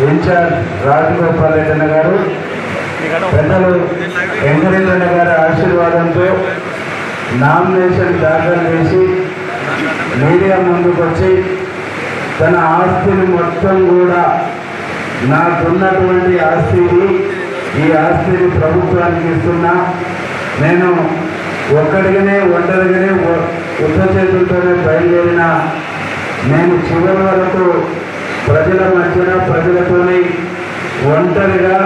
Incharge Rajagopal Reddy గారు, పెద్దలు వెంకటరెడ్డి గారి ఆశీర్వాదంతో నామినేషన్ దాఖలు చేసి మీడియా ముందుకు వచ్చి తన ఆస్తిని మొత్తం కూడా నాకున్నటువంటి ఆస్తిని, ఈ ఆస్తిని ప్రభుత్వానికి ఇస్తున్నా, నేను ఒక్కడిగానే ఒంటరిగానే ఉత్త చేతులతోనే బయలుదేరిన, నేను చివరి వరకు ప్రజల మధ్యన ప్రజలతోనే ఒంటరిగా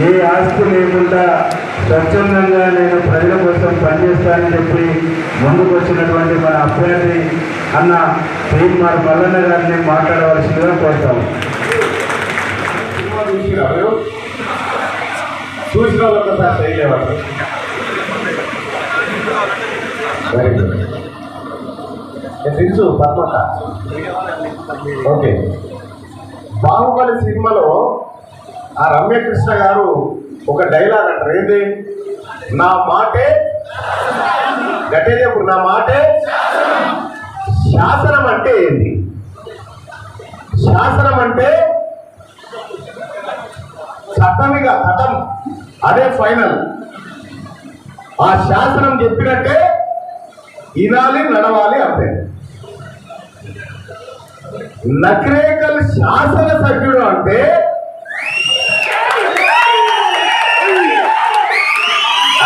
ఏ ఆస్తి లేకుండా స్వచ్ఛందంగా నేను ప్రజల కోసం పనిచేస్తానని చెప్పి ముందుకు వచ్చినటువంటి మన అభ్యర్థి అన్న శ్రీమార్ మల్లన్న గారిని మాట్లాడవలసిందిగా కోరుతాము. చూసిన ఒకసారి చేయలేవారు. తెలుసు పద్మక. ఓకే, బాహుబలి సినిమాలో ఆ రమ్యకృష్ణ గారు ఒక డైలాగ్ అంటారు, ఏంటి? నా మాటే గట్టే చెప్పు, నా మాటే శాసనం. అంటే ఏంటి? శాసనం అంటే చట్టమిగా చట్టం, అదే ఫైనల్. ఆ శాసనం చెప్పినట్టే వినాలి, నడవాలి. అంతే. నకరేకల్ శాసన సభ్యుడు అంటే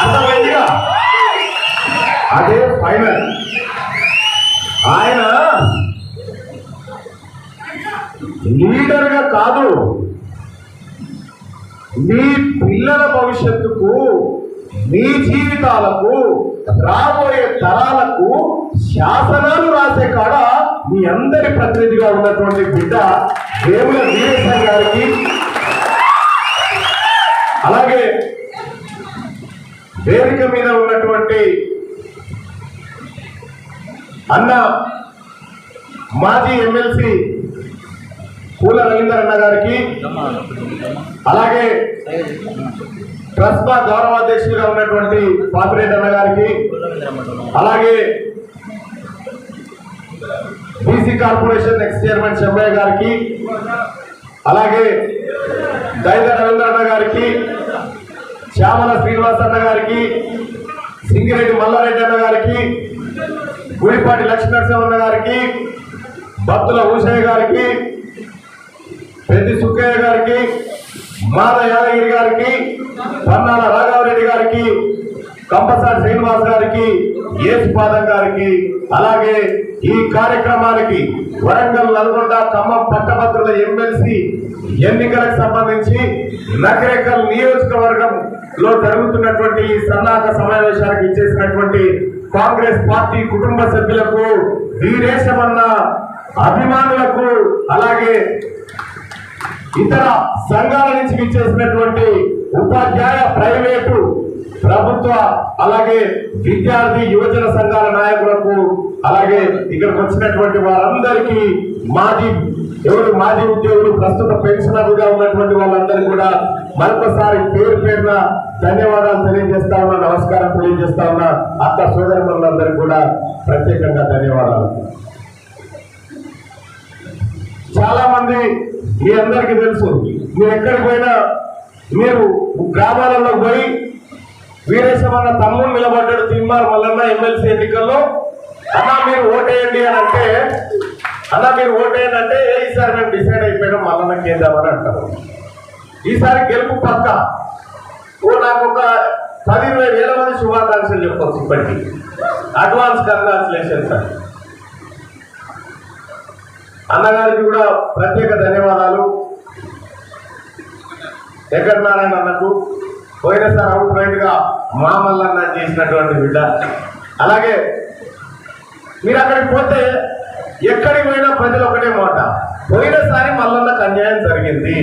అర్థమైందిగా, అదే ఫైనల్. ఆయన లీడర్గా కాదు, మీ పిల్లల భవిష్యత్తుకు, మీ జీవితాలకు, రాబోయే తరాలకు శాసనాలు రాసే కాడ మీ అందరి ప్రతినిధిగా ఉన్నటువంటి బిడ్డ వేముల వీరేశం గారికి, అలాగే వేదిక మీద ఉన్నటువంటి అన్న మాజీ ఎమ్మెల్సీ పూల రవీందర్ అన్న గారికి, అలాగే ట్రస్పా గౌరవ అధ్యక్షుడిగా ఉన్నటువంటి పాపిరెడ్డి అన్న గారికి, అలాగే బీసీ కార్పొరేషన్ ఎక్స్ చైర్మన్ చెంబయ్య గారికి, అలాగే దైద రవీంద్ర అన్న గారికి, శ్యామల శ్రీనివాస్ అన్న గారికి, సింగిరెడ్డి మల్లారెడ్డి అన్న గారికి, గుడిపాటి లక్ష్మీనరసింహన్న గారికి, బత్తుల ఊషయ్య గారికి, పెద్ది సుక్కయ్య గారికి, మాద యాదగిరి గారికి, పన్నాల రాఘవరెడ్డి గారికి, కంపసారి శ్రీనివాస్ గారికి, ఏసుపాదం గారికి, అలాగే ఈ కార్యక్రమానికి వరంగల్, నల్గొండ, ఖమ్మం పట్టభద్రుల ఎమ్మెల్సీ ఎన్నికలకు సంబంధించి నకరేకల్ నియోజకవర్గంలో జరుగుతున్నటువంటి ఈ సన్నాహక సమావేశానికి ఇచ్చేసినటువంటి కాంగ్రెస్ పార్టీ కుటుంబ సభ్యులకు, వీరేశమన్న అభిమానులకు, అలాగే ఇతర సంఘాల నుంచి విచ్చేసినటువంటి ఉపాధ్యాయ, ప్రైవేటు, ప్రభుత్వ, అలాగే విద్యార్థి, యువజన సంఘాల నాయకులకు, అలాగే ఇక్కడికి వచ్చినటువంటి వారందరికీ, మాజీ ఉద్యోగులు, ప్రస్తుత పెన్షనర్లుగా ఉన్నటువంటి వాళ్ళందరికీ కూడా మరొకసారి పేరు పేరున ధన్యవాదాలు తెలియజేస్తా ఉన్నా, నమస్కారం తెలియజేస్తా ఉన్నా. అత్త సోదరులందరికీ కూడా ప్రత్యేకంగా ధన్యవాదాలు. చాలా మంది, మీ అందరికీ తెలుసు, మీరు ఎక్కడికి పోయినా, మీరు గ్రామాలలో పోయి వీరేశమన్న తమ్ముడు నిలబడ్డాడు తీన్మార్ మల్లన్న ఎమ్మెల్సీ ఎన్నికల్లో, అన్నా మీరు ఓటేయండి అని అంటే, ఈసారి మేము డిసైడ్ అయిపోయినాం మల్లన్నకి వేద్దామని అంటారు. ఈసారి గెలుపు పక్క. నాకు ఒక 10-20 మంది శుభాకాంక్షలు చెప్పవచ్చు. ఇప్పటికీ అడ్వాన్స్ కంగ్రాచులేషన్స్ అండి. అన్నగారికి కూడా ప్రత్యేక ధన్యవాదాలు. వెంకటనారాయణ అన్నకు పోయినసారి అవుట్ రైట్ గా మా మల్లన్న చేసినటువంటి బిడ్డ. అలాగే మీరు అక్కడికి పోతే ఎక్కడికి పోయినా ప్రజలు ఒకటే మాట, పోయినసారి మల్లన్నకు అన్యాయం జరిగింది,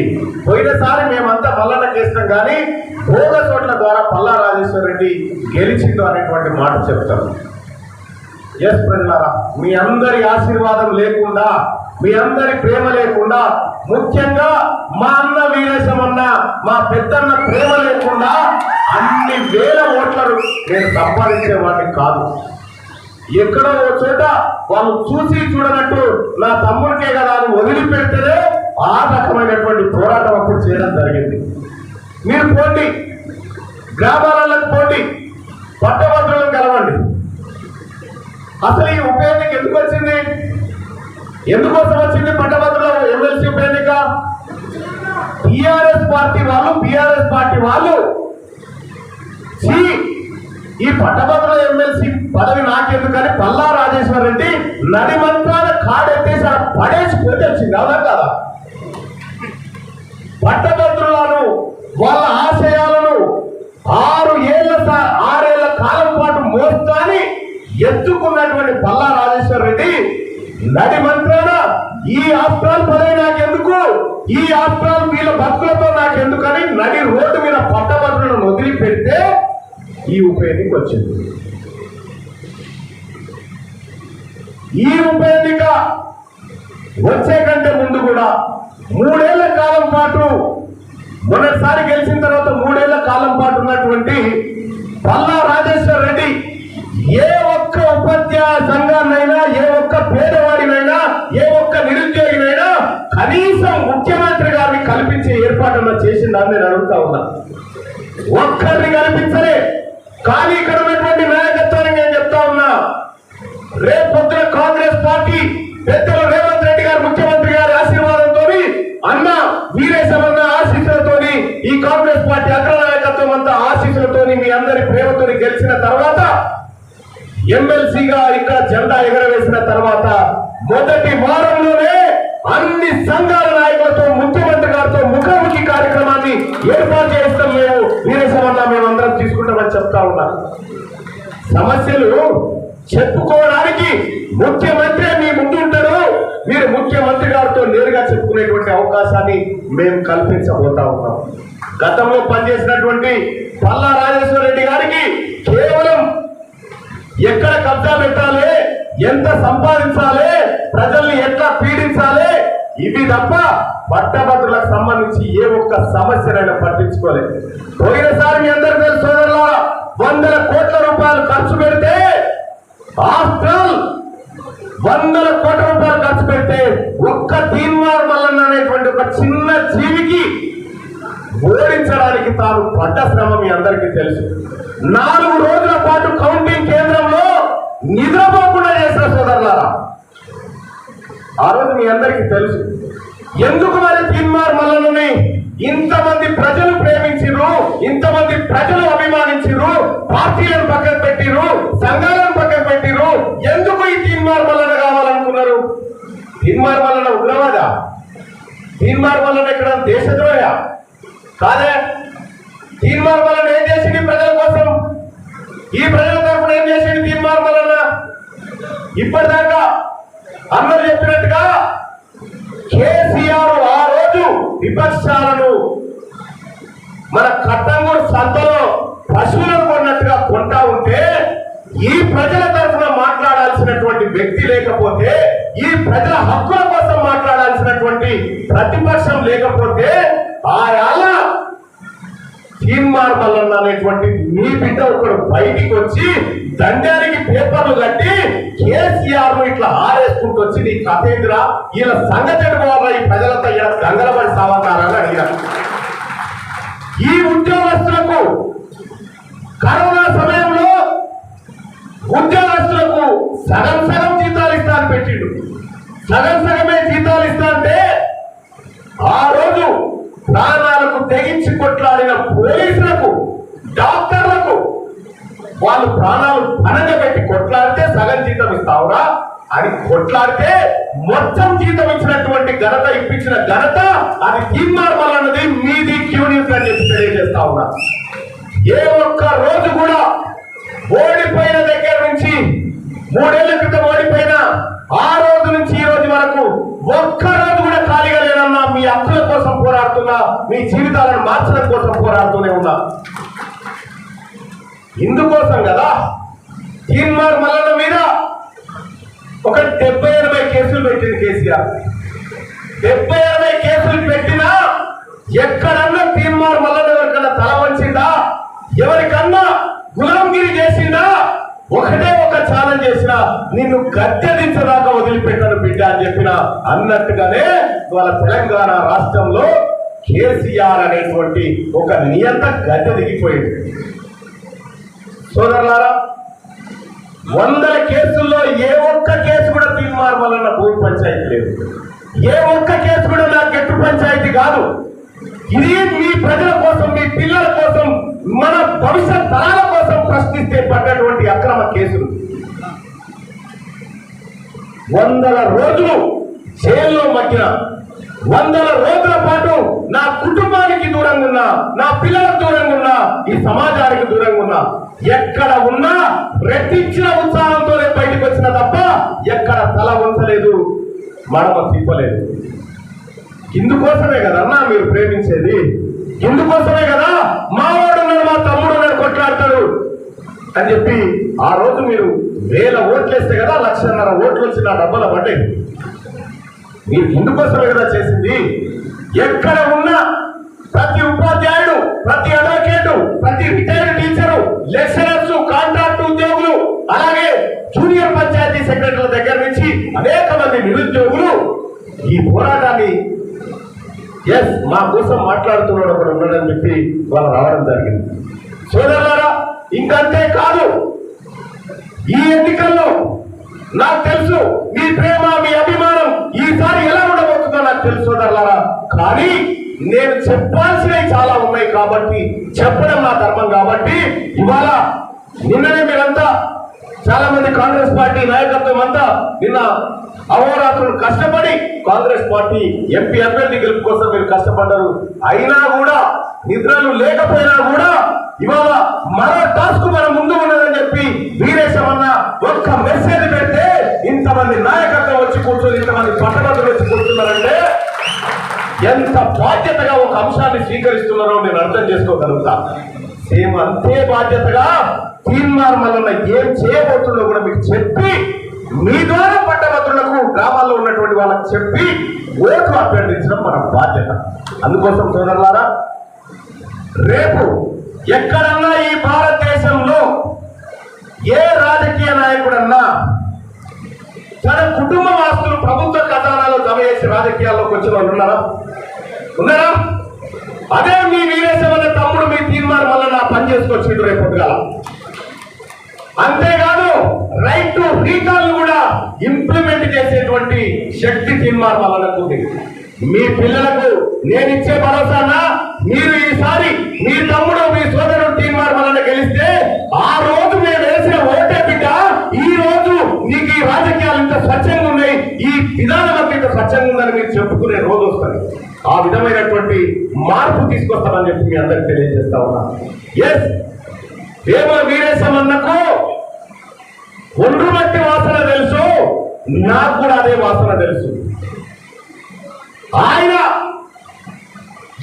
పోయినసారి మేమంతా మల్లన్న చేసినాం కానీ భోగ చోట్ల ద్వారా పల్లా రాజేశ్వర రెడ్డి గెలిచిండు అనేటువంటి మాట చెప్తారు. ఎస్ ప్రజలారా, మీ అందరి ఆశీర్వాదం లేకుండా, మీ అందరి ప్రేమ లేకుండా, ముఖ్యంగా మా అన్న వీరేశమన్న, మా పెద్దన్న ప్రేమ లేకుండా అన్ని వేల ఓట్లను నేను సంపాదించేవాడిని కాదు. ఎక్కడో ఓ చోట వాళ్ళు చూసి చూడనట్టు నా తమ్ముడికే కదా అని వదిలిపెడితేనే ఆ రకమైన పోరాటం అప్పుడు చేయడం జరిగింది. మీరు పోండి, గ్రామాలకు పోండి, పట్టభద్రులను కలవండి. అసలు ఈ ఉప ఎన్నిక ఎందుకు వచ్చింది? ఎందుకోసం వచ్చింది పట్టభద్రుల ఎమ్మెల్సీ ఉప ఎన్నిక? బీఆర్ఎస్ పార్టీ వాళ్ళు ఈ పట్టభద్రుల ఎమ్మెల్సీ పదవి నాకెందుకని పల్లా రాజేశ్వర్ రెడ్డి నడిమంత్రాల కాడెత్తేసి పడేసి పోతే వచ్చింది. అవునా కదా? పట్టభద్రులను వాళ్ళ ఆశయాలను 6 ఏళ్ల కాలం పాటు మోస్తాని ఎత్తుకున్నటువంటి పల్లా రాజేశ్వర్ రెడ్డి నడిమంత్రాన ఈ ఆస్ట్రాల్ పదవి నాకెందుకు, ఈ ఆస్ట్రాల్ వీళ్ళ భక్తులతో నాకెందుకని నడి రోడ్డు మీద పట్టభద్రులను వదిలిపెడితే ఈ ఉప ఎన్నిక వచ్చింది. ఈ ఉప ఎన్నిక వచ్చే కంటే ముందు కూడా 3 ఏళ్ల కాలం పాటు, మొదటిసారి గెలిచిన తర్వాత 3 ఏళ్ల కాలం పాటు ఉన్నటువంటి పల్లా రాజేశ్వర్ రెడ్డి ఏ ఒక్క ఉపాధ్యాయ సంఘాన్నైనా, ఏ ఒక్క పేదవాడినైనా, ఏ ఒక్క నిరుద్యోగినైనా కనీసం ముఖ్యమంత్రి గారిని కల్పించే ఏర్పాటున్నా చేసిందని నేను అడుగుతా ఉన్నా. ఒక్కరిని కల్పించలే. కానీ ఇక్కడ ఉన్నటువంటి నాయకత్వాన్ని నేను చెప్తా ఉన్నా, రేపు పొద్దున కాంగ్రెస్ పార్టీ పెద్దలు రేవంత్ రెడ్డి గారు ముఖ్యమంత్రి గారి ఆశీర్వాదంతో, అన్న వీరేశమన్న ఆశీస్సులతోని, ఈ కాంగ్రెస్ పార్టీ అగ్ర నాయకత్వం అంతా ఆశీస్సులతోని, మీ అందరి ప్రేమతోని గెలిచిన తర్వాత, ఎమ్మెల్సీగా ఇక్కడ జెండా ఎగరవేసిన తర్వాత మొదటి వారంలోనే అన్ని సంఘాల నాయకులతో ముఖ్యమంత్రి గారితో ముఖాముఖి కార్యక్రమాన్ని ఏర్పాటు చేస్తాం. మేము వీరేశమన్నా మేము అందరం తీసుకుంటామని చెప్తా ఉన్నాం. సమస్యలు చెప్పుకోవడానికి ముఖ్యమంత్రి మీ ముందు ఉంటారు. మీరు ముఖ్యమంత్రి గారితో నేరుగా చెప్పుకునేటువంటి అవకాశాన్ని మేము కల్పించబోతా ఉన్నాం. గతంలో పనిచేసినటువంటి పల్లా రాజేశ్వర రెడ్డి గారికి కేవలం ఎక్కడ కబ్జా పెట్టాలి, ఎంత సంపాదించాలి, ప్రజల్ని ఎట్లా పీడించాలి, ఇవి తప్ప పట్టభద్రులకు సంబంధించి ఏ ఒక్క సమస్యనైనా పట్టించుకోలేదు. పోయినసారి మీ అందరూ తెలుసు సోదరులారా, 100 కోట్ల రూపాయలు ఖర్చు పెడితే, ఆఫ్టర్ 100 కోట్ల రూపాయలు ఖర్చు పెడితే ఒక్క తీన్మార్ మల్లన్న అనేటువంటి ఒక చిన్న జీవికి ఓడించడానికి తాను పడ్డ శ్రమ మీ అందరికీ తెలుసు. 4 రోజుల పాటు కౌంటింగ్ కేంద్రంలో నిద్రపోకుండా చేసిన సోదరులారా, ఆ రోజు మీ అందరికీ తెలుసు. ఎందుకు మరి తీన్మార్ మల్లన్నని ఇంతమంది ప్రజలు ప్రేమించిరు, ఇంతమంది ప్రజలు అభిమానించిరు, పార్టీలను పక్కన పెట్టిరు, సంఘాలను పక్కన పెట్టిరు, ఎందుకు ఈ తీన్మార్ మల్లన్న కావాలనుకున్నారు? తీన్మార్ మల్లన్న ఉగ్రవాదా? తీన్మార్ మల్లన్న ఇక్కడ దేశద్రోహ కాదే. తీన్మార్ మల్లన్న ఏం చేసింది ప్రజల కోసం? ఈ ప్రజల తరఫున ఏం చేసింది తీన్మార్ మల్లన్న? ఇప్పటిదాకా అందరూ చెప్పినట్టుగా కేసీఆర్ ఆ రోజు విపక్షాలను మన కట్టంగూరు సంతలో పశువులను కొన్నట్టుగా కొంటా ఉంటే, ఈ ప్రజల తరఫున మాట్లాడాల్సినటువంటి వ్యక్తి లేకపోతే, ఈ ప్రజల హక్కుల కోసం మాట్లాడాల్సినటువంటి ప్రతిపక్షం లేకపోతే, ఆయన తీన్మార్ మల్లన్న అనేటువంటి మీ బిడ్డ ఒకడు బయటికి వచ్చి దండానికి పేపర్లు కట్టి కేసీఆర్ ను ఇట్లా ఆరేసుకుంటూ వచ్చి నీ కథేంద్ర ఇలా సంగతి పోవాలా, ఈ ప్రజలంతా ఇలా గంగలబడి సావతారని అడిగారు. ఈ ఉద్యోగస్తులకు కరోనా సమయంలో ఉద్యోగస్తులకు సగం జీతాలు ఇస్తా అని పెట్టిండు. సగమే జీతాలు ఇస్తా అంటే ఆ రోజు ప్రాణాలకు తెగించి కొట్లాడిన పోలీసులకు, డాక్టర్లకు వాళ్ళు ప్రాణాలు పనంగా పెట్టి కొట్లాడితే సగం జీతం ఇస్తావురా అని కొట్లాడితే మొత్తం జీతం ఇచ్చినటువంటి ఘనత, ఇప్పించిన ఘనత అది తీన్మార్ మల్లన్నది, మీది క్యూనియస్ అని చెప్పి తెలియజేస్తా ఉన్నా. ఏ ఒక్క రోజు కూడా ఓడిపోయిన దగ్గర నుంచి 3 ఏళ్ల క్రితం ఓడిపోయిన ఆ రోజు నుంచి ఈ రోజు వరకు ఒక్క రోజు కూడా ఖాళీగా లేనన్నా. మీ హక్కుల కోసం పోరాడుతున్నా, మీ జీవితాలను మార్చడం కోసం పోరాడుతూనే ఉన్నా. ఇందుకోసం కదా తీన్మార్ మల్లన్న మీద ఒక 70-80 కేసులు పెట్టింది కేసీఆర్. 70-80 కేసులు పెట్టినా ఎక్కడన్నా తీన్మార్ మల్లన్న ఎవరికన్నా తల వంచిందా, ఎవరికన్నా గులాంగిరి చేసిందా? ఒకటే ఒక ఛాలెంజ్ చేసిన, నిన్ను గద్దెదించదాకా వదిలిపెట్టాను బిడ్డ అని చెప్పిన అన్నట్టుగానే వాళ్ళ తెలంగాణ రాష్ట్రంలో కేసీఆర్ అనేటువంటి ఒక నియంత గద్దె దిగిపోయింది. సోదరులారా, వందల కేసుల్లో ఏ ఒక్క కేసు కూడా తీర్మార్ వలన భూమి పంచాయతీ లేదు. ఏ ఒక్క కేసు కూడా నా గట్టు పంచాయతీ కాదు. ఇది మీ ప్రజల కోసం, మీ పిల్లల కోసం, మన భవిష్యత్ తరాల కోసం ప్రశ్నిస్తే పడ్డటువంటి అక్రమ కేసులు. వందల రోజులు జైల్లో మగ్గిన, వందల రోజుల పాటు నా కుటుంబానికి దూరంగా ఉన్నా, నా పిల్లలకు దూరంగా ఉన్నా, ఈ సమాజానికి దూరంగా ఉన్నా, ఎక్కడ ఉన్నా రెట్టించిన ఉత్సాహంతోనే బయటకు వచ్చిన తప్ప ఎక్కడ తల ఉంచలేదు, మడమ తిప్పలేదు. ఇందుకోసమే కదన్నా మీరు ప్రేమించేది, ఇందుకోసమే కదా మావాడున్నాడు, మా తమ్ముడున్నాడు, కొట్లాడతాడు అని చెప్పి ఆ రోజు మీరు 1000 ఓట్లేస్తే కదా 1,50,000 ఓట్లు వచ్చి నా డబ్బుల పడ్డాయి. మీరు ఇందుకోసమే కదా చేసింది. ఎక్కడ ఉన్నా ప్రతి ఉపాధ్యాయుడు, ప్రతి అడ్వకేటు, ప్రతి రిటైర్డ్ టీచరు, లెక్చరర్స్, కాంట్రాక్ట్ ఉద్యోగులు, అలాగే జూనియర్ పంచాయతీ సెక్రటరీల దగ్గర నుంచి అనేక మంది నిరుద్యోగులు ఈ పోరాటాన్ని మా కోసం మాట్లాడుతున్నాడు ఒకడు ఉన్నాడని చెప్పి వాళ్ళు రావడం జరిగింది. సోదరులారా, ఇంకంతే కాదు, ఈ ఎన్నికల్లో నాకు తెలుసు మీ ప్రేమ, మీ అభిమానం ఈసారి ఎలా ఉండబోతుందో నాకు తెలుసు సోదరులారా. కానీ నేను చెప్పాల్సినవి చాలా ఉన్నాయి కాబట్టి, చెప్పడం నా ధర్మం కాబట్టి, ఇవాళ నిన్ననే మీరంతా చాలా మంది కాంగ్రెస్ పార్టీ నాయకత్వం అంతా నిన్న అహోరాత్రులు కష్టపడి కాంగ్రెస్ పార్టీ ఎంపీ అభ్యర్థి గెలుపు కోసం మీరు కష్టపడ్డారు. అయినా కూడా, నిద్రలు లేకపోయినా కూడా ఇవాళ మరో టాస్క్ మన ముందు ఉన్నదని చెప్పి వీరేశమన్న ఒక్క మెసేజ్ పెడితే ఇంతమంది నాయకత్వం వచ్చి కూర్చొని, ఇంతమంది పట్టభద్రులు వచ్చి కూర్చున్నారంటే ఎంత బాధ్యతగా ఒక అంశాన్ని స్వీకరిస్తున్నారో నేను అర్థం చేసుకోగలుగుతా. సేమ్ అంతే బాధ్యతగా తీర్మార్ మల్లన్న ఏం చేయబోతుందో కూడా మీకు చెప్పి, మీ ద్వారా పట్టభద్రులకు, గ్రామాల్లో ఉన్నటువంటి వాళ్ళకి చెప్పి ఓట్లు అభ్యర్థించడం మన బాధ్యత. అందుకోసం సోదరులారా, రేపు ఎక్కడన్నా ఈ భారతదేశంలో ఏ రాజకీయ నాయకుడన్నా తన కుటుంబ ఆస్తులు ప్రభుత్వ ఖజానాలో జమ చేసి రాజకీయాల్లోకి వచ్చిన వాళ్ళు ఉన్నారా? అదే మీ వీరేశమన్న తమ్ముడు మీ తీర్మానం వల్ల నా పని చేసుకొచ్చిండు రేపు పొద్దుగాల. అంతేకాదు, రైట్ టు రీకాల్ కూడా ఇంప్లిమెంట్ చేసేటువంటి శక్తి తీర్మానం వల్ల ఉంది. మీ పిల్లలకు నేను ఇచ్చే భరోసానా, మీరు ఈసారి మీ తమ్ముడు, మీ సోదరుడు తీర్మానం వల్ల గెలిస్తే ఆ రోజు మేము వేసిన ఓటే బిడ్డ, ఈ రోజు నీకు ఈ రాజకీయాలు ఇంత స్వచ్ఛంగా ఉన్నాయి, ఈ విధానం అంతా ఇంత స్వచ్ఛంగా ఉందని మీరు చెప్పుకునే రోజు వస్తుంది. ఆ విధమైనటువంటి మార్పు తీసుకొస్తామని చెప్పి మీ అందరికి తెలియజేస్తా ఉన్నా. ఎస్, వేముల వీరేశమన్నకు ఒండ్రు మట్టి వాసన తెలుసు, నాకు కూడా అదే వాసన తెలుసు. ఆయన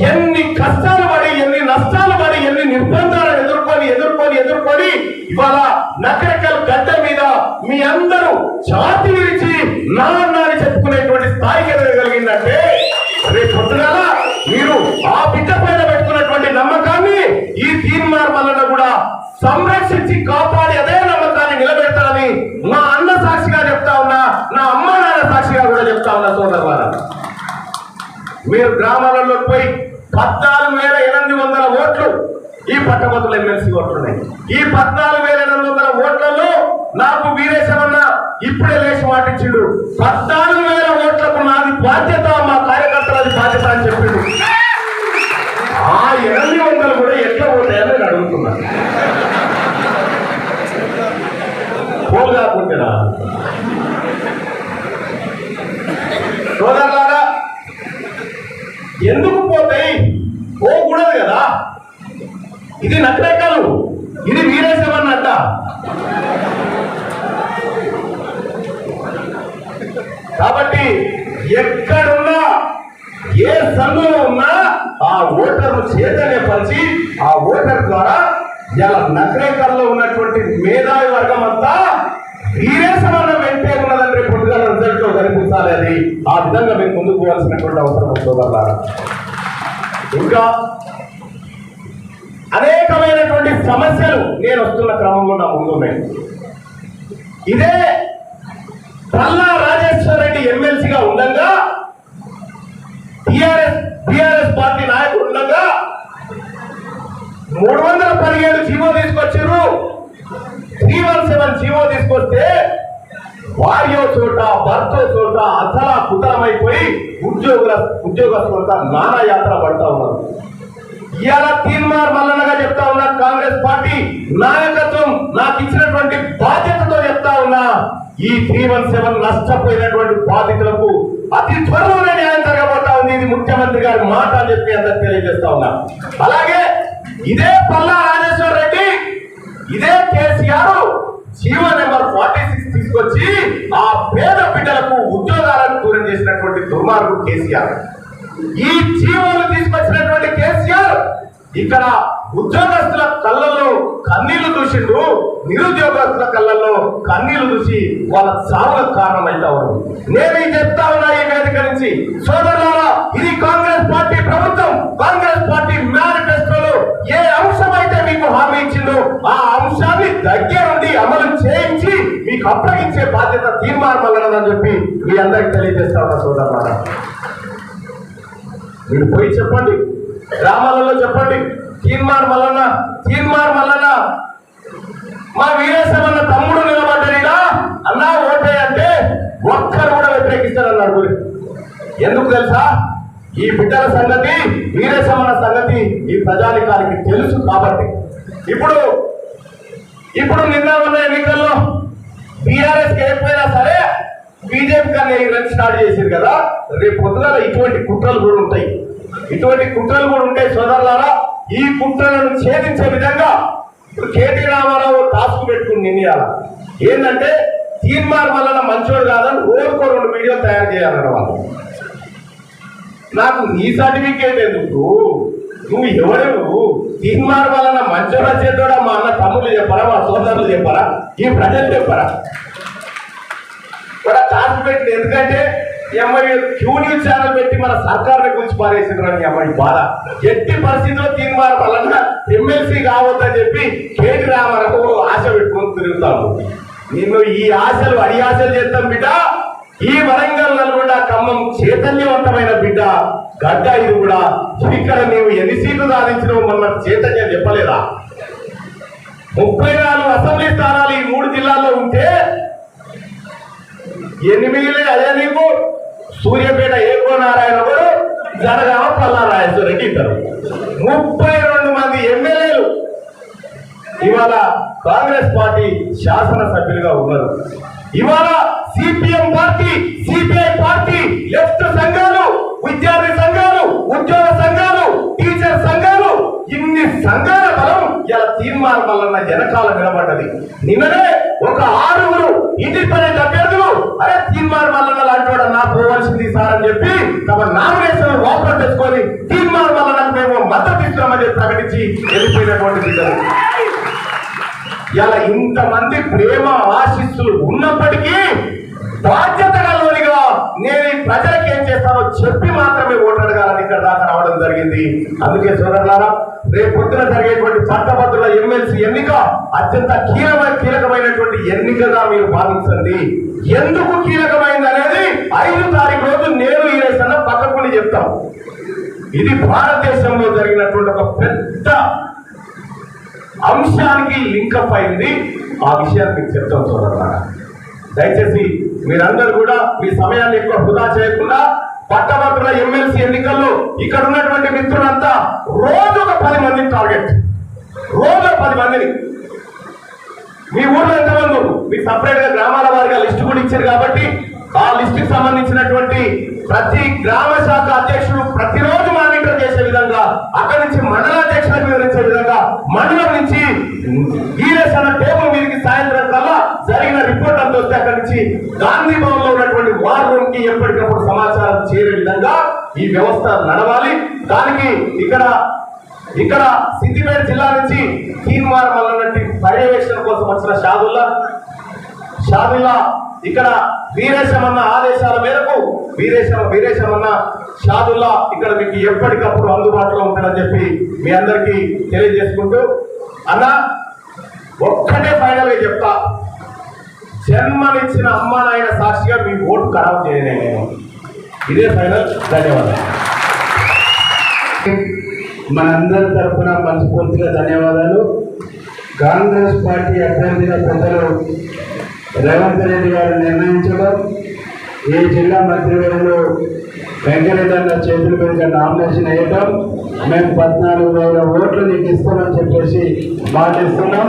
ఎన్ని కష్టాలు పడి, ఎన్ని నష్టాలు పడి, ఎన్ని నిర్బంధాలను ఎదుర్కొని ఇవాళ నకరకల్ గడ్డ మీద మీ అందరూ ఛాతి విరిచి నాన్నని చెప్పుకునేటువంటి స్థాయికి ఎదగలిగిందంటే, రేపు పొద్దుగాల మీరు ఆ బిడ్డ పైన పెట్టుకున్నటువంటి నమ్మకాన్ని ఈ తీర్మానం వలన కూడా సంరక్షించి కాపాడి అదే నమ్మకాన్ని నిలబెడతారని మా అన్న సాక్షిగా చెప్తా ఉన్నా, నా అమ్మ నాన్న సాక్షిగా కూడా చెప్తా ఉన్నా. సోదరులారా, మీరు గ్రామాలలో పోయి 14,800 ఓట్లు ఈ పట్టభద్రుల ఎమ్మెల్సీ ఓట్లున్నాయి. ఈ 14,800 ఓట్లలో నాకు వీరేశమన్న ఇప్పుడే లేచి మాటించిండు, 14,000 ఓట్లకు నాది బాధ్యత, మా కార్యకర్తలది బాధ్యత అని చెప్పిండు. ఆ 800 కూడా ఎట్లా పోతాయని నేను అడుగుతున్నా. పోలు కాకుంటేనా? సోదరులారా, ఎందుకు పోతాయి? పోకూడదు కదా. ఇది నకరేకాలు, ఇది వీరేశమన్నట్ట. కాబట్టి ఎక్కడున్నా, ఏ సంఘంలో ఉన్నా ఆ ఓటర్ను చేతనే పరిచి, ఆ ఓటర్ ద్వారా ఇలా నకరేకల్లో ఉన్నటువంటి మేధావి వర్గం అంతా వీరేశమన్న వెంటే ఉన్నదని రేపు పొద్దుగాల రిజల్ట్ లో కనిపించాలి. అది ఆ విధంగా మేము ముందుకు పోవాల్సినటువంటి అవసరం సోదరులారా. ఇంకా అనేకమైనటువంటి సమస్యలు నేను వస్తున్న క్రమంలో నా ముందు ఉన్నాయి. ఇదే పల్లా రాజేశ్వర రెడ్డి ఎమ్మెల్సీగా ఉండగా టిఆర్ఎస్ పార్టీ 317 జీవో తీసుకొచ్చారు. 317 జీవో తీసుకొస్తే భార్యో చోట భర్తో చోట అసలా కుతలమైపోయి ఉద్యోగస్తులంతా నానా యాత్ర పడతా ఉన్నారు. ఇవాళ తీన్మార్ మల్లన్నగా చెప్తా ఉన్నా, కాంగ్రెస్ పార్టీ నాయకత్వం నాకు ఇచ్చినటువంటి బాధ్యతతో చెప్తా ఉన్నా, ఈ 317 నష్టపోయినటువంటి బాధితులకు అతి త్వరలోనే న్యాయం జరగబోతా ఉంది. ఇది ముఖ్యమంత్రి గారి మాట అని చెప్పి అందరికి తెలియజేస్తా ఉన్నా. అలాగే ఇదే పల్లా రాజేశ్వర రెడ్డి, ఇదే కేసీఆర్ జీవో నెంబర్ 46 తీసుకొచ్చి ఆ పేద బిడ్డలకు ఉద్యోగాలను దూరం చేసినటువంటి దుర్మార్గుడు కేసీఆర్. ఈ జీవోలు తీసుకొచ్చినటువంటి కేసీఆర్ ఇక్కడ ఉద్యోగస్తుల కళ్ళల్లో కన్నీళ్లు చూసిండు, నిరుద్యోగస్తుల కళ్ళల్లో కన్నీళ్లు చూసి వాళ్ళ చావులకు కారణమైతా ఉన్నారు. నేను చెప్తా ఉన్నా ఈ వేదిక నుంచి, సోదరులారా, ఇది కాంగ్రెస్ పార్టీ ప్రభుత్వం, కాంగ్రెస్ పార్టీ మేనిఫెస్టోలో ఏ అంశం అయితే మీకు హామీ ఇచ్చిందో ఆ అంశాన్ని దగ్గరుండి అమలు చేయించి మీకు అప్పగించే బాధ్యత తీర్మానం అని చెప్పి మీ అందరికి తెలియజేస్తా ఉన్నా. సోదరులారా, మీరు పోయి చెప్పండి, గ్రామాలలో చెప్పండి, తీన్మార్ మల్లన్న మా వీరేశమన్న తమ్ముడు నిలబడ్డా అన్నా ఓటే అంటే ఒక్కరు కూడా వ్యతిరేకిస్తారన్నారు. ఎందుకు తెలుసా? ఈ బిడ్డల సంగతి, వీరేశమన్న సంగతి ఈ ప్రజానికానికి తెలుసు కాబట్టి. ఇప్పుడు నిన్న ఉన్న ఎన్నికల్లో బీఆర్ఎస్ కి ఏమైనా సరే బీజేపీ కన్నా ఈ స్టార్ట్ చేశారు కదా, రేపు పొద్దున ఇటువంటి కుట్రలు కూడా ఉంటాయి. సోదరులారా, ఈ కుట్రలను ఛేదించే విధంగా ఇప్పుడు కేటీ రామారావు టాస్క్ పెట్టుకుని నిర్ణయాల ఏంటంటే తీన్మార్ మల్లన్న మంచోడు కాదని రోజుకో 2 వీడియోలు తయారు చేయాలన్న వాళ్ళు. నాకు నీ సర్టిఫికేట్ ఎందుకు? నువ్వు ఎవరు? తీన్మార్ మల్లన్న మంచోడా చేద్దోడా మా అన్న తమ్ముళ్ళు చెప్పారా, మా సోదరులు చెప్పారా, ఈ ప్రజలు చెప్పారా? కూడా టాస్క్ పెట్టింది ఎందుకంటే అమ్మాయి క్యూ న్యూస్ ఛానల్ పెట్టి మన సర్కారుని గురించి పారేసిందని అమ్మాయి బాధ. ఎట్టి పరిస్థితిలో తీన్మార్ మల్లన్న ఎమ్మెల్సీ కావద్దని చెప్పి కేటీ రామారావు ఆశ పెట్టుకొని తిరుగుతాము. నిన్ను ఈ ఆశలు అడి ఆశలు చేస్తాం బిడ్డ. ఈ వరంగల్, నల్గొండ, ఖమ్మం చైతన్యవంతమైన బిడ్డ గడ్డ. ఇది కూడా ఇక్కడ నీవు ఎన్ని సీట్లు సాధించినావు మొన్న చైతన్యం చెప్పలేదా? 34 అసెంబ్లీ స్థానాలు ఈ 3 జిల్లాల్లో ఉంటే 8 అదే నీకు సూర్యాపేట ఏకో నారాయణ కూడా, జనగామ పల్లా రాజేశ్వర రెడ్డి ఇద్దరు, 32 మంది ఎమ్మెల్యేలు ఇవాళ కాంగ్రెస్ పార్టీ శాసనసభ్యులుగా ఉన్నారు. ఇవాళ CPM party, CPI party, left సంఘాలు, విద్యార్థి సంఘాలు, ఉద్యోగ సంఘాలు, టీచర్ సంఘాలు, ఇన్ని సంఘాల బలం ఇలా తీర్మానం వలన వెనకాల నిలబడ్డది. నిన్ననే ఒక 6 ఇండిపెండెంట్ అభ్యర్థులు అరే తీర్మానం వలన లాంటి నా పోవాల్సింది సార్ అని చెప్పి తమ నామినేషన్ వాపసు తెచ్చుకొని తీర్మానం వలన మేము మద్దతు ఇస్తున్నామని చెప్పి ప్రకటించి వెళ్ళిపోయినటువంటి బిడ్డలు. ఇలా ఇంతమంది ప్రేమ ఆశీస్సులు ఉన్నప్పటికీ బాధ్యతగా లోనిగా నేను ఈ ప్రజలకు ఏం చేస్తానో చెప్పి మాత్రమే ఓటు అడగాలని ఇక్కడ దాకా రావడం జరిగింది. అందుకే సోదరులారా, రేపు పొద్దున జరిగేటువంటి పట్టభద్రుల ఎమ్మెల్సీ ఎన్నిక అత్యంత కీలకమైనటువంటి ఎన్నికగా మీరు భావించండి. ఎందుకు కీలకమైంది అనేది 5వ తారీఖు రోజు నేను ఈ రేసన్న పక్కకుని చెప్తాం. ఇది భారతదేశంలో జరిగినటువంటి ఒక పెద్ద అంశానికి లింకప్ అయింది. ఆ విషయాన్ని మీకు చెప్తాం సోదరులారా. దయచేసి మీరందరూ కూడా మీ సమయాన్ని ఎక్కువ వృధా చేయకుండా పట్టభద్రుల ఎమ్మెల్సీ ఎన్నికల్లో ఇక్కడ ఉన్నటువంటి మిత్రులంతా రోజు ఒక 10 మందిని టార్గెట్, రోజు 10 మందిని. మీ ఊర్లో ఎంతమంది మీకు సపరేట్ గా గ్రామాల వారిగా లిస్టు కూడా ఇచ్చారు కాబట్టి ఆ లిస్టుకి సంబంధించినటువంటి ప్రతి గ్రామ శాఖ అధ్యక్షుడు ప్రతిరోజు మానిటర్ చేసే విధంగా, అక్కడి నుంచి మండలాధ్యక్షులకు వివరించే విధంగా, మండలం నుంచి ఈరేసన్న టేబుల్ మీదకి సాయంత్రం కల్లా జరిగిన రిపోర్ట్ అంతా వస్తే అక్కడి నుంచి గాంధీ భవన్ లో ఉన్నటువంటి వార్ రూమ్ కి ఎప్పటికప్పుడు సమాచారం చేరే విధంగా ఈ వ్యవస్థ నడవాలి. దానికి ఇక్కడ సిద్దిపేట జిల్లా నుంచి తీన్మార్ మల్లన్నటి పర్యవేక్షణ కోసం వచ్చిన షాదుల్లా ఇక్కడ వీరేశమన్న ఆదేశాల మేరకు వీరేశమన్న షాదుల్లా ఇక్కడ మీకు ఎప్పటికప్పుడు అందుబాటులో ఉంటాడని చెప్పి మీ అందరికీ తెలియజేసుకుంటూ, అన్న ఒక్కటే ఫైనల్ గా చెప్తా, జన్మనిచ్చిన అమ్మ నాయన సాక్షిగా మీ ఓటు ఖరాబ్ చేయలేదు. ఇదే ఫైనల్. ధన్యవాదాలు. మనందరి తరఫున మనస్ఫూర్తిగా ధన్యవాదాలు. కాంగ్రెస్ పార్టీ అభ్యర్థిగా పెద్దలు రేవంత్ రెడ్డి గారు నిర్ణయించడం, ఈ జిల్లా మంత్రివర్యులు వెంకరెడ్డి అన్న చేతుల మీద నామినేషన్ వేయటం, మేము 14,000 ఓట్లు నీకు ఇస్తామని చెప్పేసి మాటిస్తున్నాం.